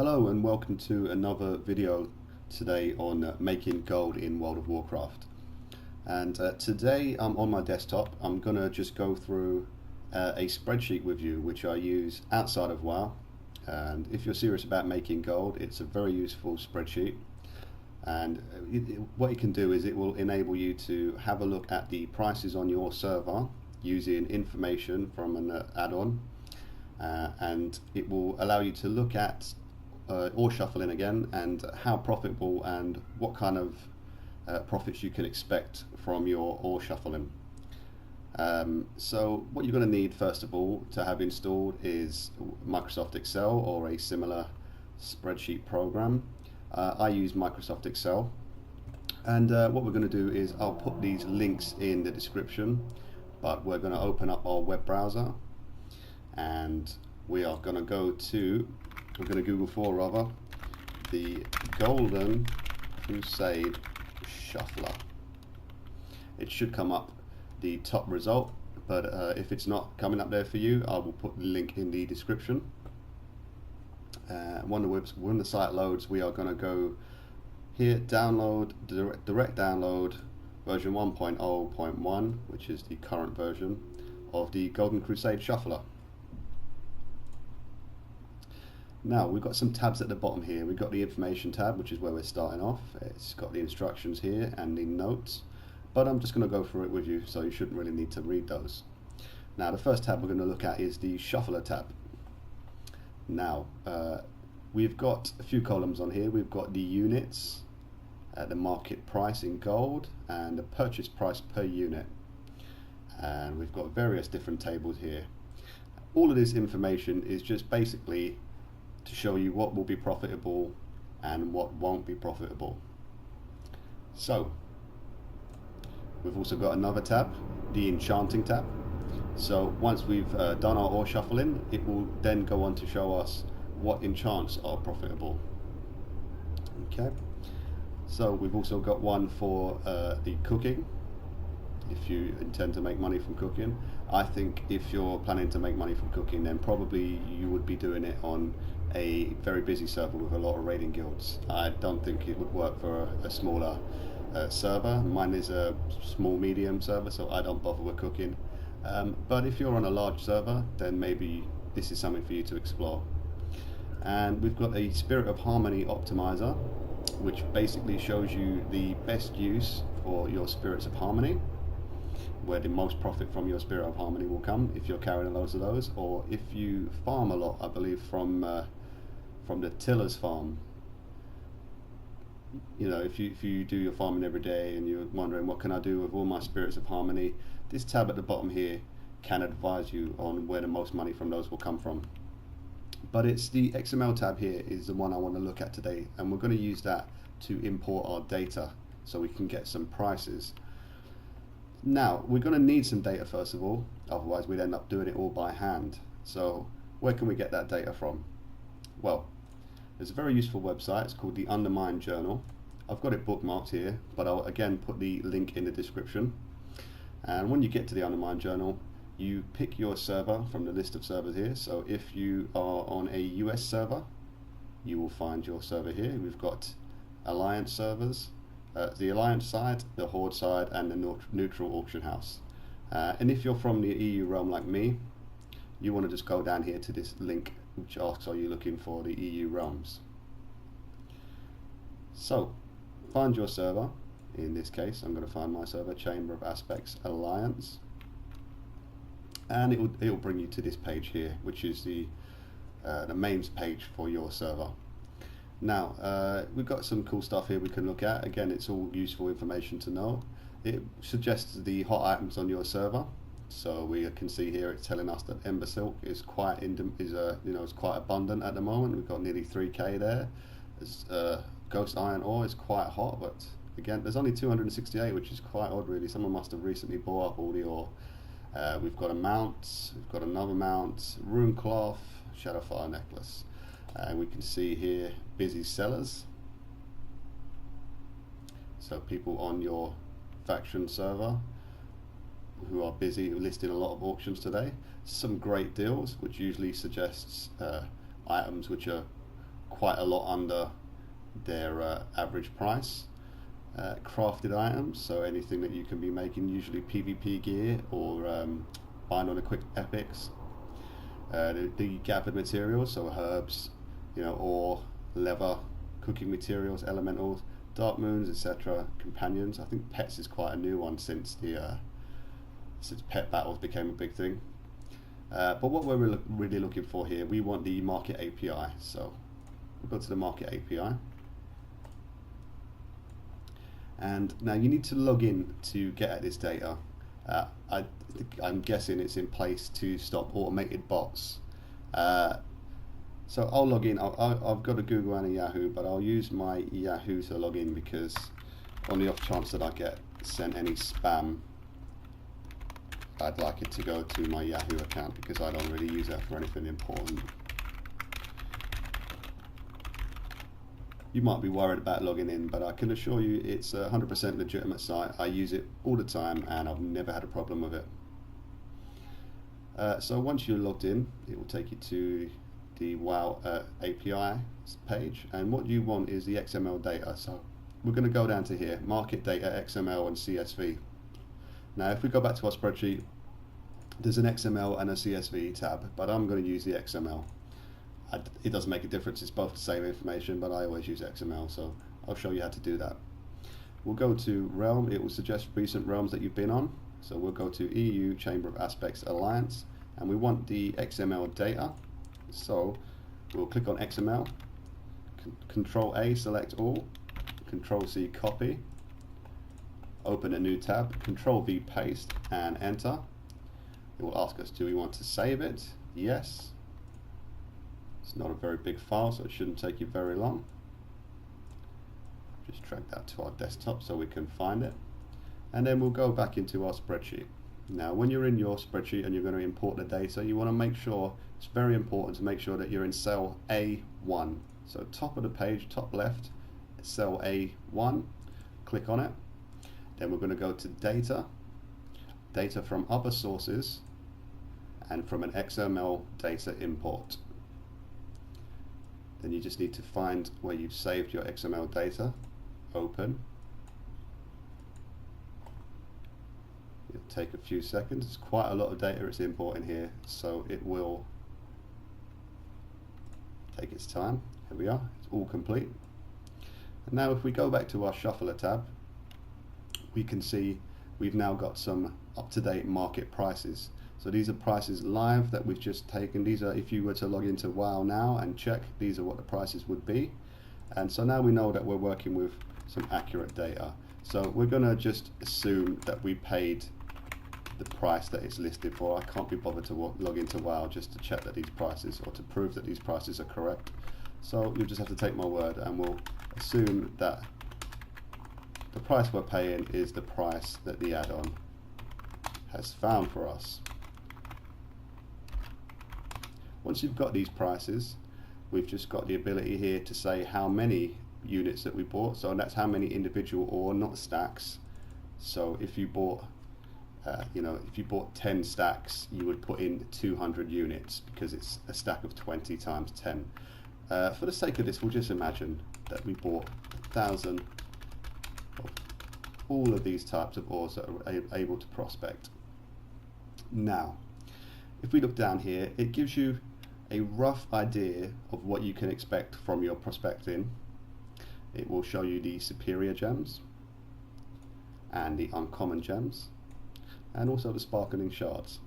Hello and welcome to another video today on making gold in World of Warcraft. And today I'm on my desktop. I'm going to just go through a spreadsheet with you which I use outside of WoW. And if you're serious about making gold, it's a very useful spreadsheet. And what it can do is it will enable you to have a look at the prices on your server using information from an add-on. And it will allow you to look at ore shuffling again and how profitable and what kind of profits you can expect from your ore shuffling. So what you're going to need first of all to have installed is Microsoft Excel or a similar spreadsheet program. I use Microsoft Excel, and what we're going to do is I'll put these links in the description, but we're going to open up our web browser and we are going to go to we're going to Google for rather the Golden Crusade Shuffler. It should come up the top result, but if it's not coming up there for you, I will put the link in the description. When the site loads, we are going to go here, download, direct download version 1.0.1, which is the current version of the Golden Crusade Shuffler. Now we've got some tabs at the bottom here. We've got the information tab, which is where we're starting off. It's got the instructions here and the notes, but I'm just going to go through it with you, so you shouldn't really need to read those. Now the first tab we're going to look at is the Shuffler tab. Now we've got a few columns on here. We've got the units, the market price in gold, and the purchase price per unit, and we've got various different tables here. All of this information is just basically to show you what will be profitable and what won't be profitable. So we've also got another tab, the enchanting tab. So once we've done our ore shuffling, it will then go on to show us what enchants are profitable. Okay, so we've also got one for the cooking, if you intend to make money from cooking. I think if you're planning to make money from cooking, then probably you would be doing it on a very busy server with a lot of raiding guilds. I don't think it would work for a smaller server. Mine is a small medium server, so I don't bother with cooking. But if you're on a large server, then maybe this is something for you to explore. And we've got a Spirit of Harmony optimizer, which basically shows you the best use for your Spirits of Harmony, where the most profit from your Spirit of Harmony will come if you're carrying loads of those, or if you farm a lot, I believe from the Tiller's farm. You know, if you do your farming every day and you're wondering what can I do with all my Spirits of Harmony, this tab at the bottom here can advise you on where the most money from those will come from. But it's the XML tab here is the one I want to look at today, and we're going to use that to import our data so we can get some prices. Now we're going to need some data first of all, otherwise we'd end up doing it all by hand. So where can we get that data from? Well, there's a very useful website. It's called the Undermine Journal. I've got it bookmarked here, but I'll again put the link in the description. And when you get to the Undermine Journal, you pick your server from the list of servers here. So if you are on a US server, you will find your server here. We've got Alliance servers, the Alliance side, the Horde side, and the neutral auction house. And if you're from the EU realm like me, you want to just go down here to this link which asks, are you looking for the EU realms? So find your server. In this case I'm going to find my server, Chamber of Aspects Alliance, and it will bring you to this page here, which is the main page for your server. Now we've got some cool stuff here we can look at. Again, it's all useful information to know. It suggests the hot items on your server. So we can see here it's telling us that Ember Silk is quite it's quite abundant at the moment. We've got nearly 3k there. Ghost Iron Ore is quite hot, but again there's only 268, which is quite odd really. Someone must have recently bought up all the ore. We've got a mount, we've got another mount, rune cloth, Shadowfire necklace. We can see here busy sellers, so people on your faction server who are busy listing a lot of auctions today. Some great deals, which usually suggests items which are quite a lot under their average price. Crafted items, so anything that you can be making, usually PvP gear or bind on a quick epics. The gathered materials, so herbs, ore, leather, cooking materials, elementals, dark moons, etc. Companions. I think pets is quite a new one since pet battles became a big thing. But what we're really looking for here, we want the market API. So we'll go to the market API. And now you need to log in to get at this data. I'm guessing it's in place to stop automated bots. So I'll log in. I've got a Google and a Yahoo, but I'll use my Yahoo to log in because on the off chance that I get sent any spam, I'd like it to go to my Yahoo account because I don't really use that for anything important. You might be worried about logging in, but I can assure you it's a 100% legitimate site. I use it all the time and I've never had a problem with it. So once you're logged in, it will take you to the WoW API page, and what you want is the XML data. So we're going to go down to here, market data, XML and CSV. Now if we go back to our spreadsheet, there's an XML and a CSV tab, but I'm going to use the XML. It doesn't make a difference, it's both the same information, but I always use XML, so I'll show you how to do that. We'll go to Realm. It will suggest recent realms that you've been on, so we'll go to EU Chamber of Aspects Alliance, and we want the XML data, so we'll click on XML, Control A, select all, Control C, copy, open a new tab, Control V, paste, and enter. It will ask us, do we want to save it? Yes. It's not a very big file, so it shouldn't take you very long. Just drag that to our desktop so we can find it. And then we'll go back into our spreadsheet. Now, when you're in your spreadsheet and you're going to import the data, you want to make sure, it's very important to make sure that you're in cell A1. So top of the page, top left, cell A1, click on it. Then we're going to go to data, data from other sources, and from an XML data import. Then you just need to find where you've saved your XML data, open. It'll take a few seconds. It's quite a lot of data it's importing here, so it will take its time. Here we are, it's all complete. And now if we go back to our Shuffler tab, we can see we've now got some up-to-date market prices. So these are prices live that we've just taken. These are, if you were to log into WoW now and check, these are what the prices would be. And so now we know that we're working with some accurate data. So we're going to just assume that we paid the price that it's listed for. I can't be bothered to log into WoW just to check that these prices, or to prove that these prices are correct. So you'll just have to take my word, and we'll assume that the price we're paying is the price that the add-on has found for us. Once you've got these prices, we've just got the ability here to say how many units that we bought. So that's how many individual ore, not stacks. So if you bought, if you bought 10 stacks, you would put in 200 units because it's a stack of 20 times 10. For the sake of this, we'll just imagine that we bought 1,000 of all of these types of ores that are able to prospect. Now, if we look down here, it gives you a rough idea of what you can expect from your prospecting. It will show you the superior gems and the uncommon gems, and also the sparkling shards.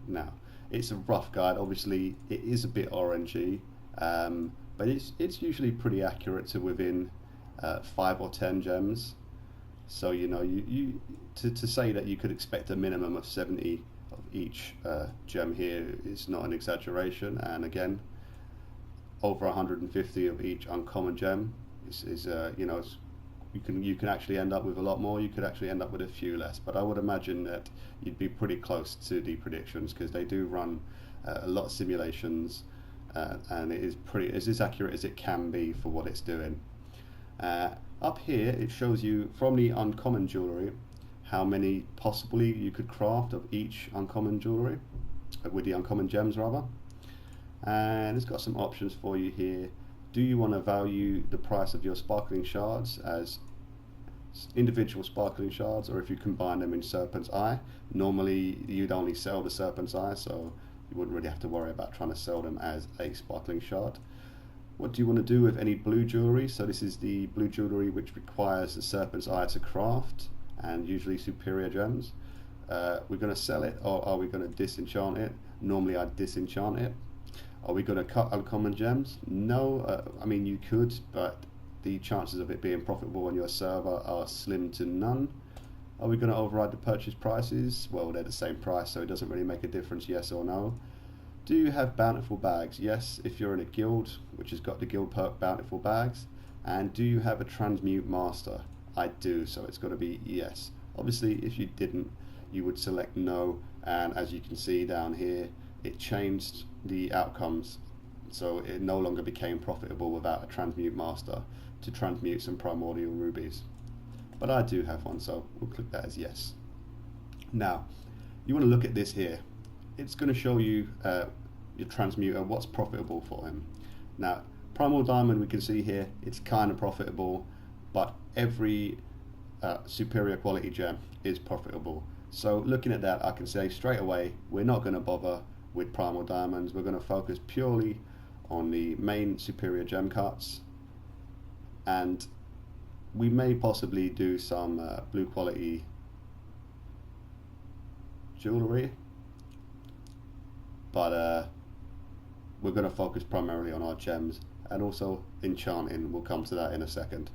Now, it's a rough guide. Obviously, it is a bit orangey, but it's usually pretty accurate to within 5 or 10 gems. So to say that you could expect a minimum of 70 of each gem here is not an exaggeration. And again, over 150 of each uncommon gem is you can actually end up with a lot more. You could actually end up with a few less, but I would imagine that you'd be pretty close to the predictions because they do run a lot of simulations, and it is as accurate as it can be for what it's doing. Up here it shows you from the uncommon jewellery how many possibly you could craft of each uncommon jewellery, with the uncommon gems rather, and it's got some options for you here Do you want to value the price of your sparkling shards as individual sparkling shards, or if you combine them in Serpent's Eye? Normally you'd only sell the Serpent's Eye, so you wouldn't really have to worry about trying to sell them as a sparkling shard. What do you want to do with any blue jewellery? So this is the blue jewellery which requires the Serpent's Eye to craft, and usually superior gems. We're going to sell it, or are we going to disenchant it? Normally I'd disenchant it. Are we going to cut uncommon gems? No, I mean you could, but the chances of it being profitable on your server are slim to none. Are we going to override the purchase prices? Well, they're the same price, so it doesn't really make a difference, yes or no. Do you have bountiful bags? Yes, if you're in a guild which has got the guild perk bountiful bags. And do you have a transmute master? I do, so it's got to be yes. Obviously if you didn't, you would select no, and as you can see down here, it changed the outcomes, so it no longer became profitable without a transmute master to transmute some primordial rubies. But I do have one, so we'll click that as yes. Now you want to look at this here. It's going to show you your transmuter, what's profitable for him. Now primal diamond, we can see here it's kind of profitable, but every superior quality gem is profitable. So looking at that, I can say straight away we're not going to bother with primal diamonds. We're going to focus purely on the main superior gem cuts, and we may possibly do some blue quality jewellery, but we're going to focus primarily on our gems, and also enchanting. We'll come to that in a second.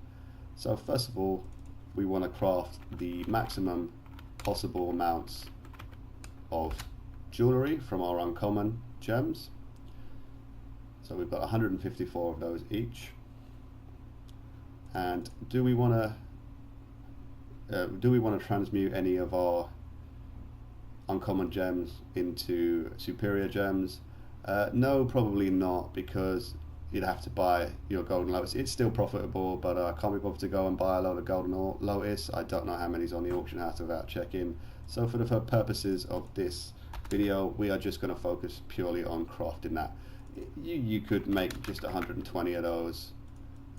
So first of all, we want to craft the maximum possible amounts of jewellery from our uncommon gems. So we've got 154 of those each. And do we want to transmute any of our uncommon gems into superior gems? No, probably not, because you'd have to buy your golden lotus. It's still profitable, but I can't be bothered to go and buy a load of golden lotus. I don't know how many's on the auction house without checking. So for the purposes of this video, we are just going to focus purely on crafting that. You could make just 120 of those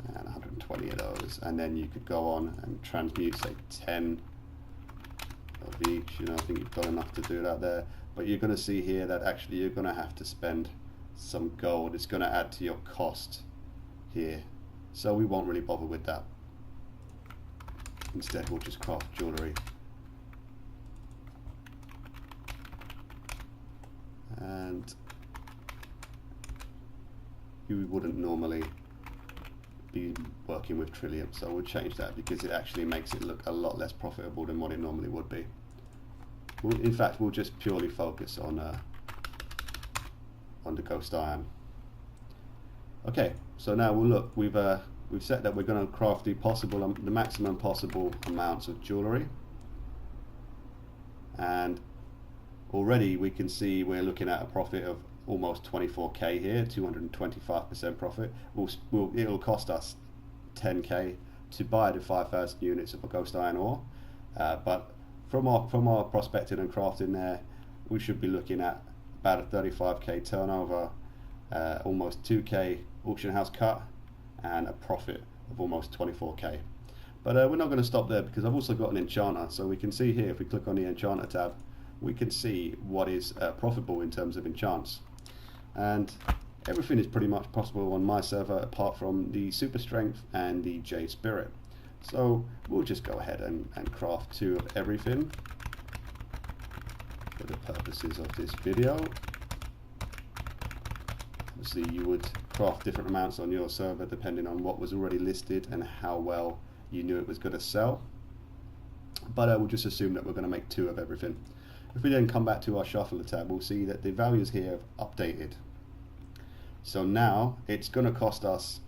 and 120 of those, and then you could go on and transmute, say, 10 of each. You know, I think you've got enough to do that there. But you're going to see here that actually you're going to have to spend some gold. It's going to add to your cost here, so we won't really bother with that. Instead, we'll just craft jewellery. And you wouldn't normally be working with Trillium, so we'll change that because it actually makes it look a lot less profitable than what it normally would be. In fact, we'll just purely focus on the ghost iron. Okay, so now we'll look. We've set that we're going to craft the maximum possible amounts of jewellery, and already we can see we're looking at a profit of almost 24k here, 225% profit. It'll cost us 10k to buy the 5,000 units of a ghost iron ore, but from our prospecting and crafting there, we should be looking at about a 35k turnover, almost 2k auction house cut, and a profit of almost 24k. But we're not going to stop there, because I've also got an enchanter. So we can see here, if we click on the enchanter tab, we can see what is profitable in terms of enchants. And everything is pretty much possible on my server apart from the super strength and the jade spirit. So we'll just go ahead and craft 2 of everything for the purposes of this video. Obviously you would craft different amounts on your server depending on what was already listed and how well you knew it was going to sell. But we'll just assume that we're going to make 2 of everything. If we then come back to our shuffler tab, we'll see that the values here have updated. So now it's going to cost us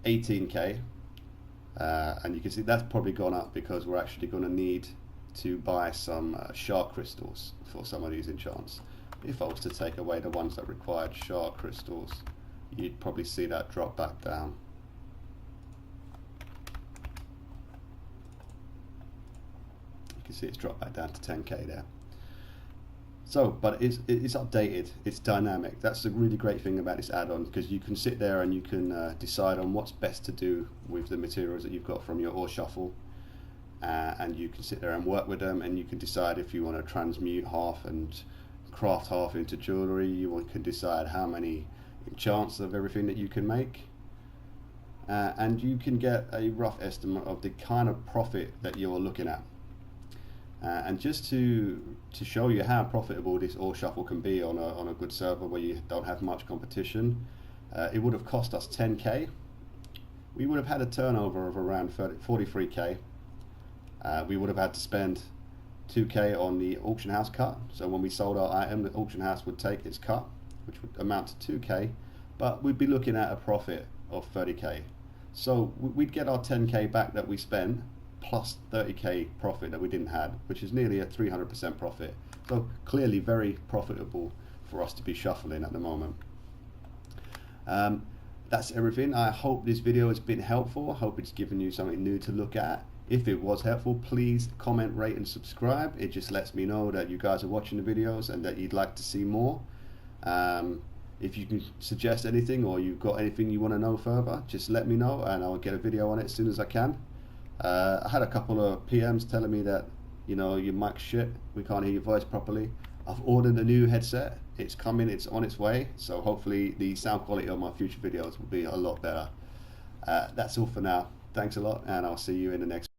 18k, and you can see that's probably gone up because we're actually going to need to buy some shard crystals for some of these enchants. If I was to take away the ones that required shard crystals, you'd probably see that drop back down. You can see it's dropped back down to 10k there. So, but it's updated, it's dynamic. That's the really great thing about this add-on, because you can sit there and you can decide on what's best to do with the materials that you've got from your ore shuffle, and you can sit there and work with them, and you can decide if you want to transmute half and craft half into jewelry. You can decide how many enchants of everything that you can make, and you can get a rough estimate of the kind of profit that you're looking at. And just to show you how profitable this ore shuffle can be on a good server where you don't have much competition, it would have cost us 10k. We would have had a turnover of around 43k. We would have had to spend 2k on the auction house cut. So when we sold our item, the auction house would take its cut, which would amount to 2k, but we'd be looking at a profit of 30k. So we'd get our 10k back that we spent, plus 30k profit that we didn't have, which is nearly a 300% profit. So clearly very profitable for us to be shuffling at the moment. That's everything. I hope this video has been helpful. I hope it's given you something new to look at. If it was helpful, please comment, rate and subscribe. It just lets me know that you guys are watching the videos and that you'd like to see more. If you can suggest anything, or you've got anything you want to know further, just let me know and I'll get a video on it as soon as I can. I had a couple of PMs telling me that, you know, your mic's shit, we can't hear your voice properly. I've ordered a new headset, it's coming, it's on its way, so hopefully the sound quality of my future videos will be a lot better. That's all for now. Thanks a lot, and I'll see you in the next